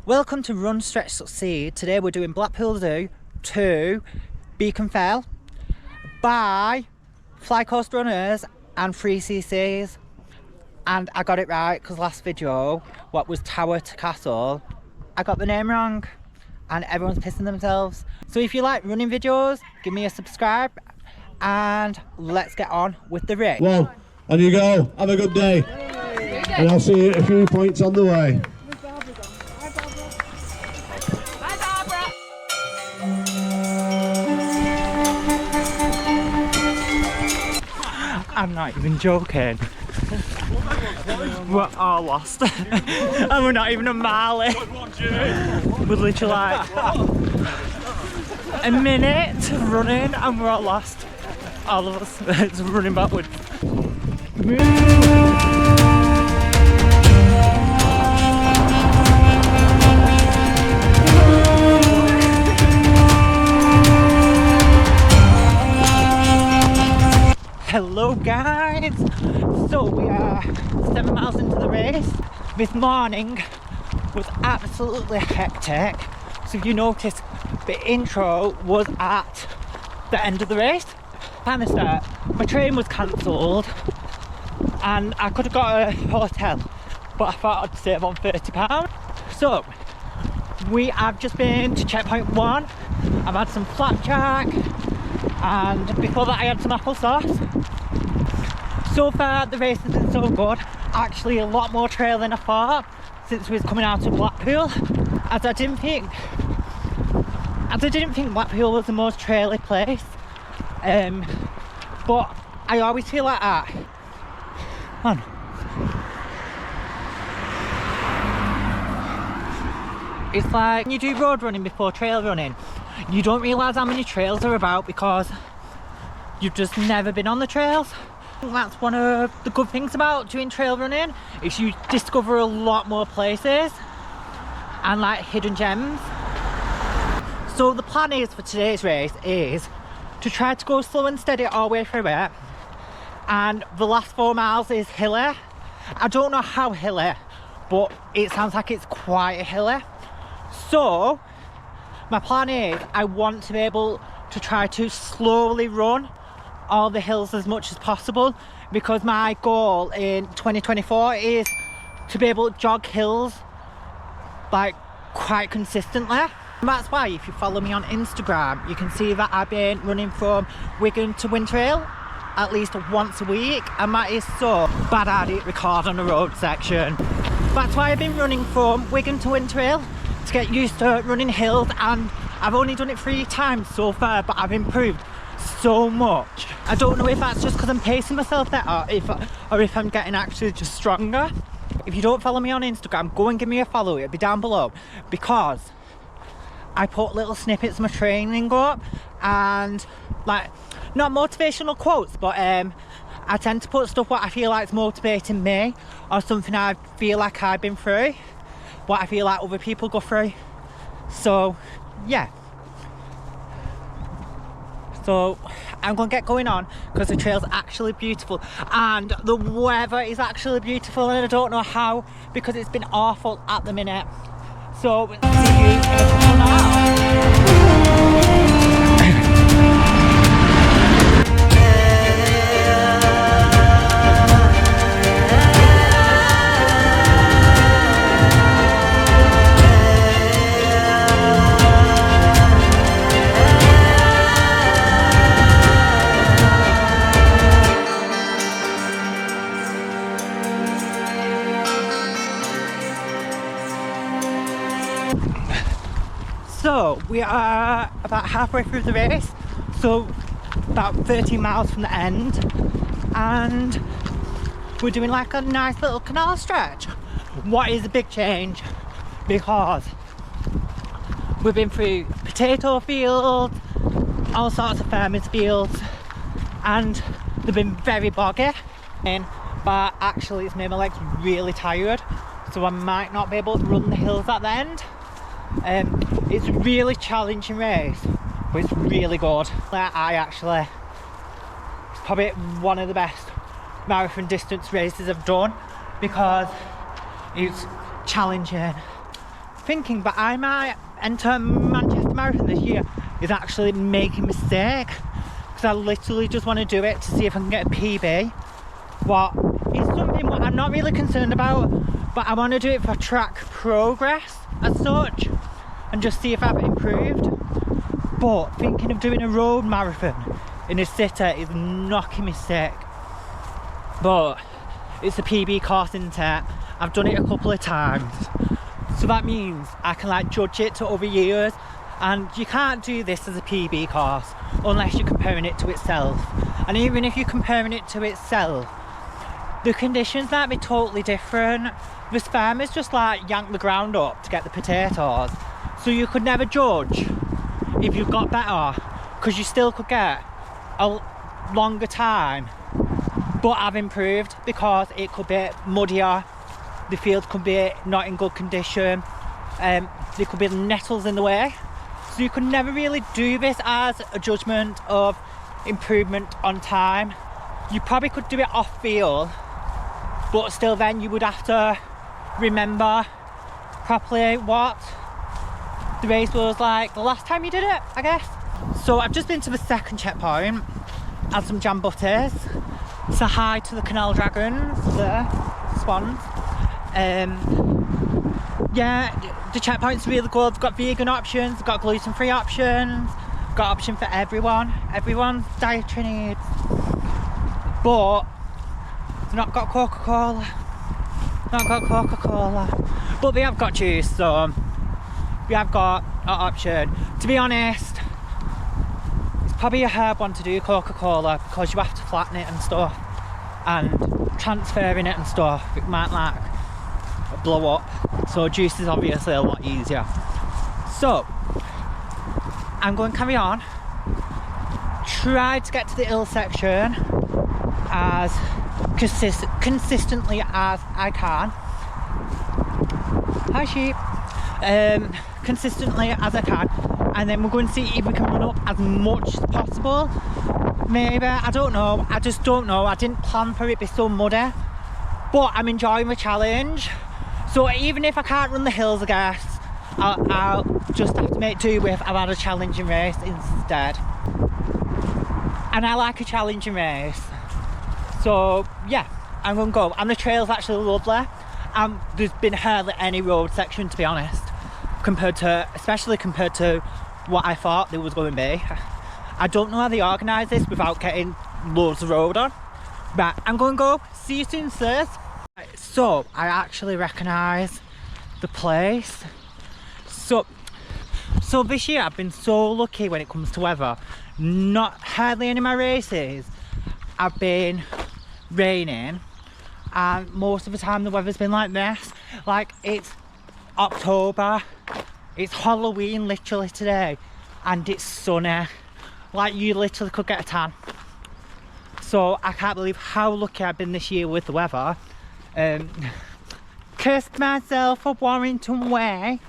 Welcome to Run, Stretch, Succeed. Today we're doing Blackpool Zoo to Beacon Fell by Fly Coast Runners and 3cc's. And I got it right because last video, what was Tower to Castle, I got the name wrong and everyone's pissing themselves. So if you like running videos, give me a subscribe and let's get on with the race. Well, on you go. Have a good day. And I'll see you at a few points on the way. I'm not even joking. We're all lost. And we're not even a mile in. We're literally like a minute running and we're all lost. All of us. It's running backwards. Hello guys! So we are 7 miles into the race. This morning was absolutely hectic. So if you notice, the intro was at the end of the race. Time to start. My train was cancelled and I could have got a hotel, but I thought I'd save on £30. So we have just been to checkpoint 1. I've had some flapjack and before that I had some applesauce. So far the race has been so good. Actually a lot more trail than I thought since we was coming out of Blackpool, as I didn't think Blackpool was the most traily place, but I always feel like that. Come on. It's like when you do road running before trail running, you don't realise how many trails are about because you've just never been on the trails. I think that's one of the good things about doing trail running, is you discover a lot more places and like hidden gems. So the plan is for today's race is to try to go slow and steady all the way through it, and the last 4 miles is hilly. I don't know how hilly, but it sounds like it's quite hilly. So my plan is I want to be able to try to slowly run all the hills as much as possible, because my goal in 2024 is to be able to jog hills like quite consistently. And that's why if you follow me on Instagram, you can see that I've been running from Wigan to Wintrail at least once a week, and that is so bad I didn't record on the road section. That's why I've been running from Wigan to Wintrail, to get used to running hills, and I've only done it 3 times so far, but I've improved so much. I don't know if that's just because I'm pacing myself there or if I'm getting actually just stronger. If you don't follow me on Instagram, go and give me a follow. It'll be down below, because I put little snippets of my training up and like not motivational quotes, but I tend to put stuff what I feel like is motivating me, or something I feel like I've been through, what I feel like other people go through. So yeah, so I'm gonna get going on because the trail's actually beautiful and the weather is actually beautiful, and I don't know how because it's been awful at the minute. So see you in a couple now. So we are about halfway through the race, so about 13 miles from the end, and we're doing like a nice little canal stretch. What is a big change, because we've been through potato fields, all sorts of farmers fields, and they've been very boggy, but actually it's made my legs really tired, so I might not be able to run the hills at the end. It's a really challenging race, but it's really good. It's probably one of the best marathon distance races I've done, because it's challenging, thinking that I might enter Manchester Marathon this year is actually making a mistake, because I literally just want to do it to see if I can get a PB. What is something what I'm not really concerned about, but I want to do it for track progress as such and just see if I've improved. But thinking of doing a road marathon in a city is knocking me sick. But it's a PB course, isn't it? I've done it a couple of times, so that means I can like judge it to other years, and you can't do this as a PB course unless you're comparing it to itself. And even if you're comparing it to itself, the conditions might be totally different. This farmers just like yank the ground up to get the potatoes, so you could never judge if you got better, because you still could get a longer time but have improved, because it could be muddier, the field could be not in good condition, there could be nettles in the way, so you could never really do this as a judgment of improvement on time. You probably could do it off field, but still then you would have to remember properly what the race was like the last time you did it, I guess. So I've just been to the second checkpoint, had some jam butties, say hi to the canal dragons, the swans. Yeah, the checkpoint's really good. They've got vegan options, they've got gluten-free options, got option for everyone's dietary needs, but they've not got Coca-Cola, but they have got juice, so we have got an option. To be honest, it's probably a hard one to do Coca-Cola, because you have to flatten it and stuff, and transferring it and stuff, it might like blow up, so juice is obviously a lot easier. So I'm going to carry on, try to get to the hill section as consistently as I can. Hi sheep. Consistently as I can, and then we're going to see if we can run up as much as possible. Maybe, I don't know, I just don't know. I didn't plan for it to be so muddy, but I'm enjoying the challenge. So even if I can't run the hills, I guess I'll just have to make do with I've had a challenging race instead, and I like a challenging race. So yeah, I'm gonna go, and the trail's actually lovely. There's been hardly any road section, to be honest, especially compared to what I thought there was going to be. I don't know how they organise this without getting loads of road on, but I'm going to go. See you soon, sirs. So I actually recognise the place. So this year I've been so lucky when it comes to weather. Not hardly any of my races have been raining, and most of the time the weather's been like this. Like, it's October, it's Halloween literally today, and it's sunny. Like, you literally could get a tan. So I can't believe how lucky I've been this year with the weather. Cursed myself for Warrington Way,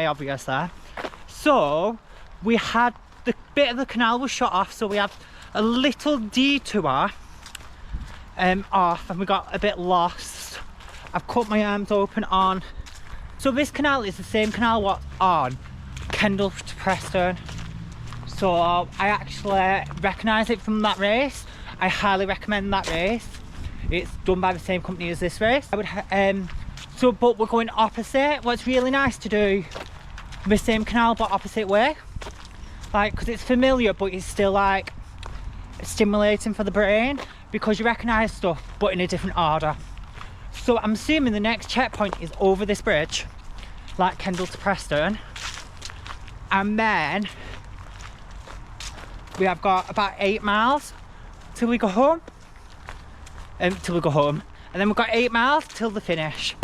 obviously. So we had the bit of the canal was shut off, so we had a little detour off, and we got a bit lost. I've cut my arms open on. So this canal is the same canal what's on Kendal to Preston. So I actually recognise it from that race. I highly recommend that race. It's done by the same company as this race. I would but we're going opposite. What's really nice to do the same canal but opposite way, like, because it's familiar but it's still like stimulating for the brain, because you recognise stuff but in a different order. So I'm assuming the next checkpoint is over this bridge, like Kendal to Preston, and then we have got about 8 miles till we go home, and then we've got 8 miles till the finish.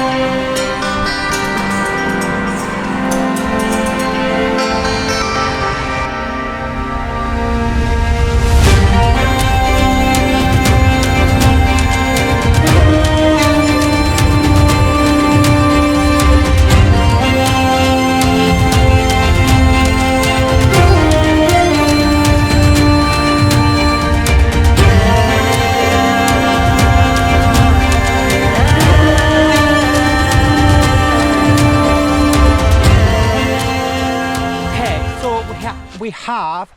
we have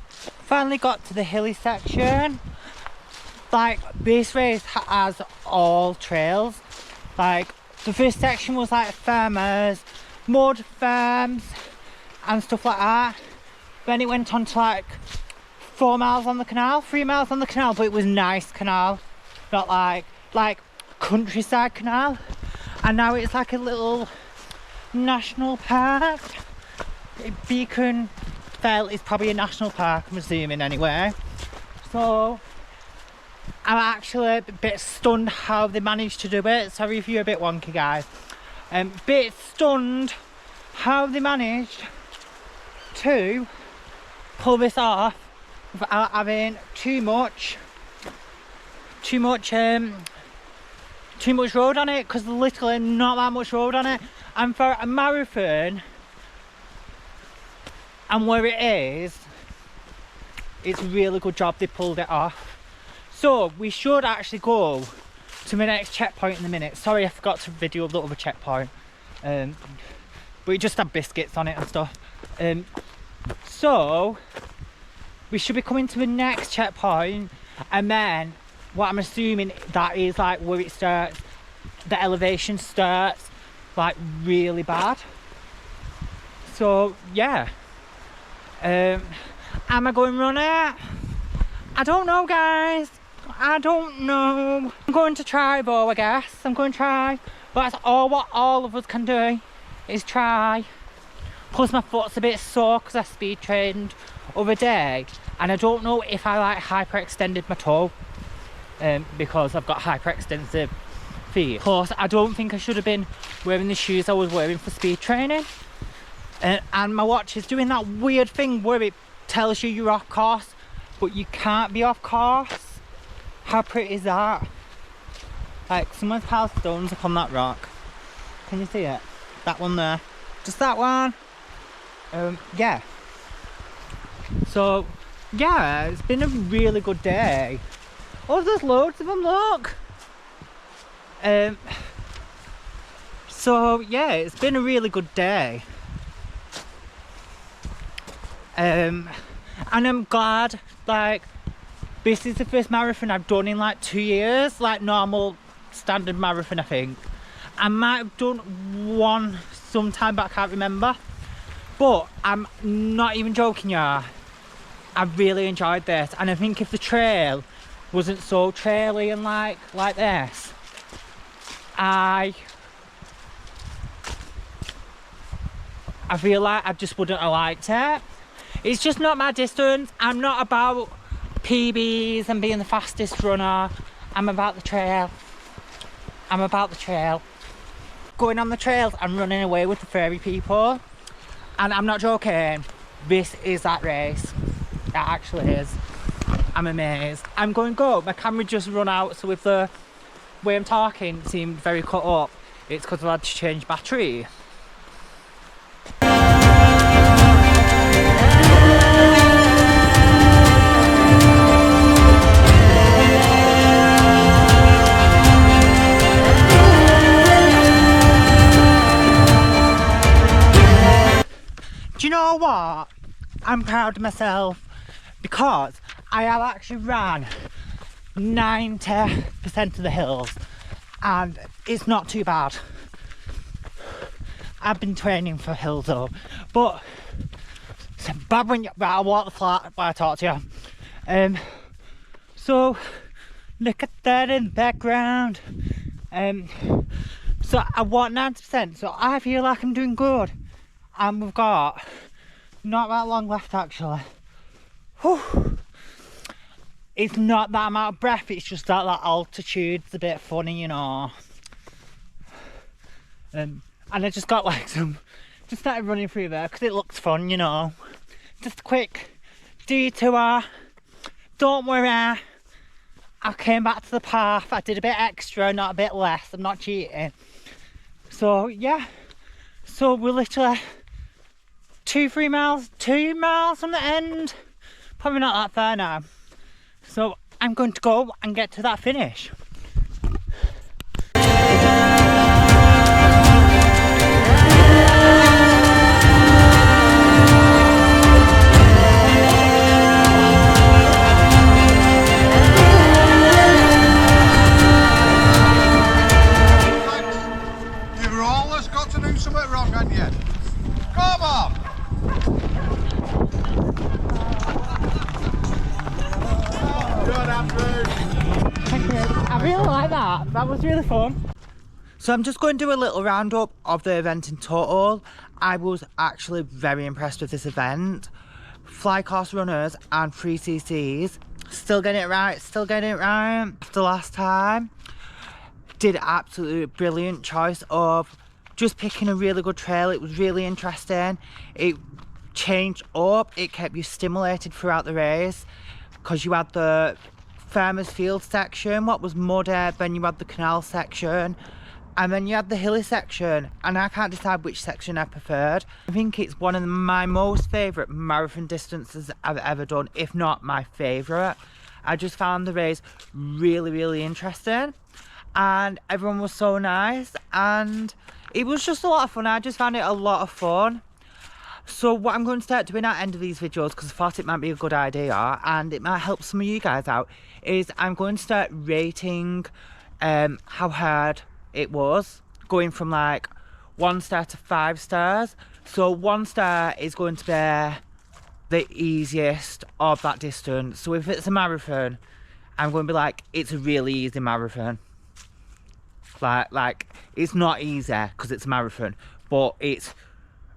finally got to the hilly section. Like, this race has all trails. Like, the first section was like farmers, mud farms and stuff like that. Then it went on to like 4 miles on the canal, 3 miles on the canal, but it was nice canal, not like countryside canal. And now it's like a little national park. Beacon Fell is probably a national park, I'm assuming anyway. So I'm actually a bit stunned how they managed to do it. Sorry if you're a bit wonky, guys. Bit stunned how they managed to pull this off without having too much road on it, because literally not that much road on it. And for a marathon and where it is, it's a really good job they pulled it off. So we should actually go to my next checkpoint in a minute. Sorry I forgot to video the other checkpoint, but it just had biscuits on it and stuff. So we should be coming to the next checkpoint, and then what I'm assuming that is like where it starts, the elevation starts like really bad. So yeah, am I going run it? I don't know, guys, I don't know. I'm going to try though, I guess. I'm going to try, but that's what all of us can do, is try. Plus my foot's a bit sore because I speed trained other day, and I don't know if I like hyperextended my toe, because I've got hyperextensive feet. Plus I don't think I should have been wearing the shoes I was wearing for speed training, and my watch is doing that weird thing where it tells you you're off course, but you can't be off course. How pretty is that? Like, someone's house stones up on that rock. Can you see it? That one there, just that one. Yeah, so yeah, it's been a really good day. Oh, there's loads of them, look. So yeah, it's been a really good day, and I'm glad, like, this is the first marathon I've done in like 2 years, like normal standard marathon. I think I might have done one sometime, but I can't remember. But I'm not even joking, yeah, I really enjoyed this, and I think if the trail wasn't so traily and like this, I feel like I just wouldn't have liked it. It's just not my distance. I'm not about PBs and being the fastest runner. I'm about the trail. I'm about the trail. Going on the trails and running away with the furry people. And I'm not joking, this is that race. It actually is. I'm amazed. I'm going go. My camera just run out, so if the way I'm talking seemed very cut up, it's because I've had to change battery. Do you know what? I'm proud of myself because I have actually ran 90% of the hills, and it's not too bad. I've been training for hills though, but it's bad when I walk the flat while I talk to you. So look at that in the background. So I want 90%, so I feel like I'm doing good. And we've got not that long left actually. Whew. It's not that amount of breath, it's just that altitude's a bit funny, you know. And I just got like just started running through there because it looks fun, you know. Just a quick detour. Don't worry, I came back to the path. I did a bit extra, not a bit less. I'm not cheating. So yeah, so we're literally 2 miles from the end. Probably not that far now. So I'm going to go and get to that finish. something wrong, haven't you? Come on! Good, Andrew. Thank you. I really like that. That was really fun. So I'm just going to do a little roundup of the event in total. I was actually very impressed with this event. Fly course runners and 3CCs. Still getting it right, still getting it right. After last time, did absolutely brilliant choice of just picking a really good trail. It was really interesting. It changed up, it kept you stimulated throughout the race because you had the farmers field section, what was muddy, then you had the canal section, and then you had the hilly section, and I can't decide which section I preferred. I think it's one of my most favourite marathon distances I've ever done, if not my favourite. I just found the race really, really interesting, and everyone was so nice, and it was just a lot of fun. I just found it a lot of fun. So what I'm going to start doing at the end of these videos, because I thought it might be a good idea and it might help some of you guys out, is I'm going to start rating how hard it was, going from like 1 star to 5 stars. So 1 star is going to be the easiest of that distance. So if it's a marathon, I'm going to be like, it's a really easy marathon. Like it's not easy because it's a marathon, but it's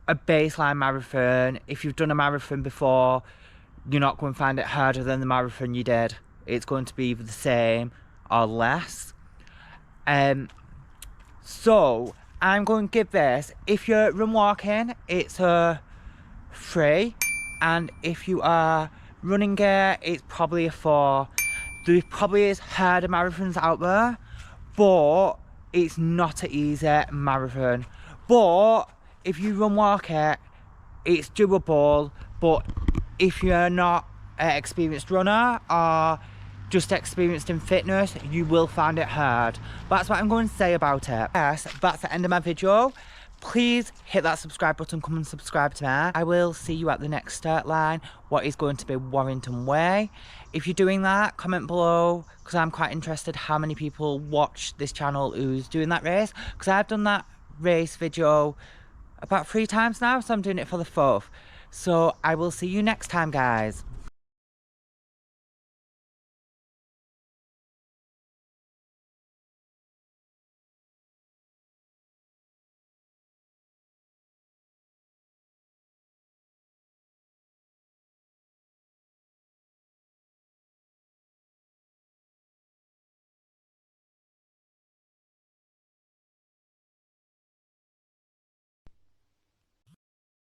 a baseline marathon. If you've done a marathon before, you're not going to find it harder than the marathon you did. It's going to be either the same or less. So I'm going to give this, if you're run walking, it's a 3, and if you are running gear, it's probably a 4. There probably is harder marathons out there, but it's not an easy marathon. But if you run walk it, it's doable. But if you're not an experienced runner or just experienced in fitness, you will find it hard. That's what I'm going to say about it. Yes, that's the end of my video. Please hit that subscribe button, come and subscribe to me. I will see you at the next start line, what is going to be Warrington Way. If you're doing that, comment below, because I'm quite interested how many people watch this channel who's doing that race, because I've done that race video about 3 times now, so I'm doing it for the 4th. So I will see you next time, guys.